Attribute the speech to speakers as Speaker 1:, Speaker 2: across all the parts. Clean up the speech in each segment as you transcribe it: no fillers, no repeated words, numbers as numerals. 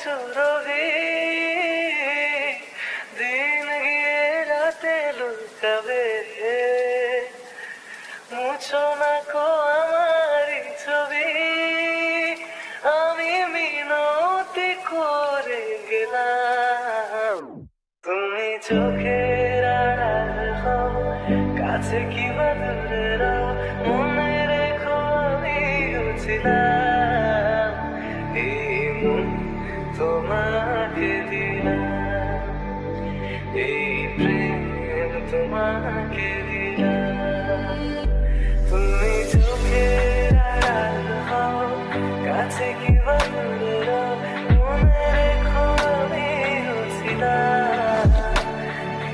Speaker 1: সুরভি দিন গিয়ে রাতে লুকাবে মুছো না কো আমারি ছবি আমি মিনতি করে গেলাম তুমি চোখের আড়াল হও কাছে কিংবা দূরে রও মনে রেখো আমিও ছিলাম এই মন তোমাকে দিলাম এই প্রেম তোমাকে দিলাম তুমি চোখের আড়াল হও কাছে কিংবা দূরে রও মনে রেখো আমিও ছিলাম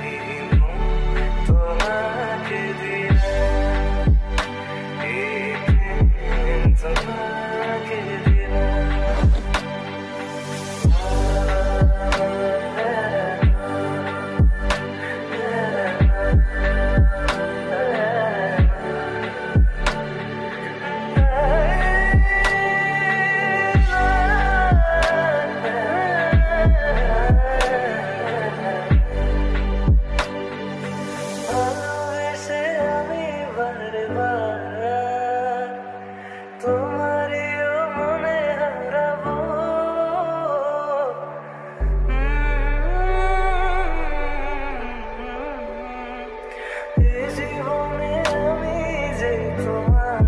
Speaker 1: এই মন তোমাকে দিলাম এই প্রেম তোমাকে দিলাম ভালোবেসে আমি বারবার তোমারও মনে হারাবো এই জীবনে আমি যে তোমার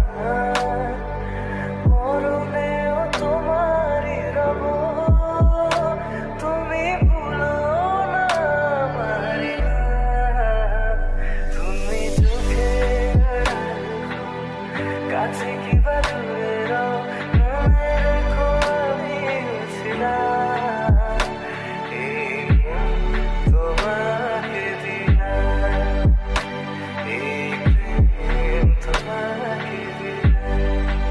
Speaker 1: মরণেও তোমারই রব তুমি ভুলো না আমারি নাম তুমি চোখের আড়াল কাছে কিংবা দূরে রও মনে রেখো আমিও ছিলাম এই মন তোমাকে দিলাম এই প্রেম তোমাকে দিলাম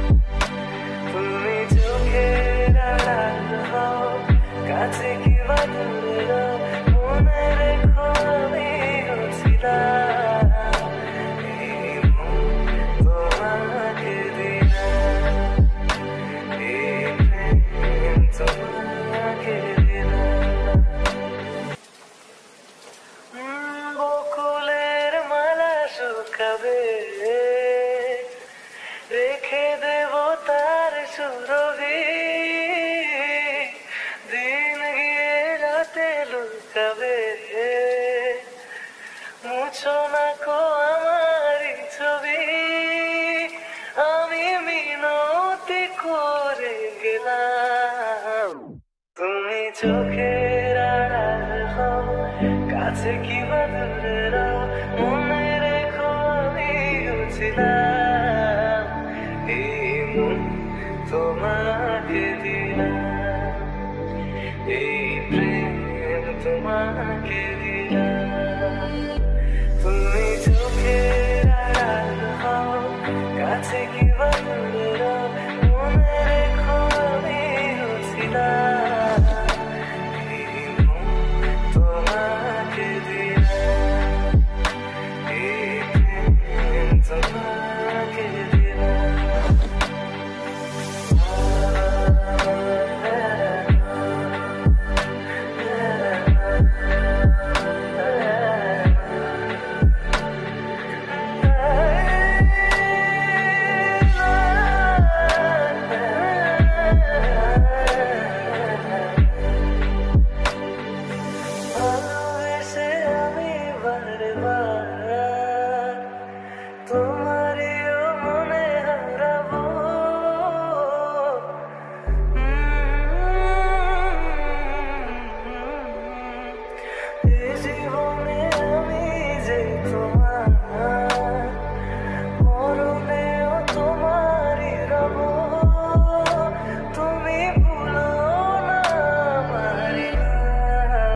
Speaker 1: তুমি চোখের আড়াল হও কাছে কিংবা দূরে রও মনে রেখো আমিও ছিলাম এই মন তোমাকে দিলাম এই প্রেম তোমাকে দিলাম বকুলের মালা শুকাবে রেখে দেব তার সুরভি দিন গিয়ে রাতে লুকাবে মুছো না কো আমারি ছবি আমি মিনতি করে গেলাম তুমি চোখের আড়াল হও কাছে কিংবা দূরে রও মনে রেখো আমিও ছিলাম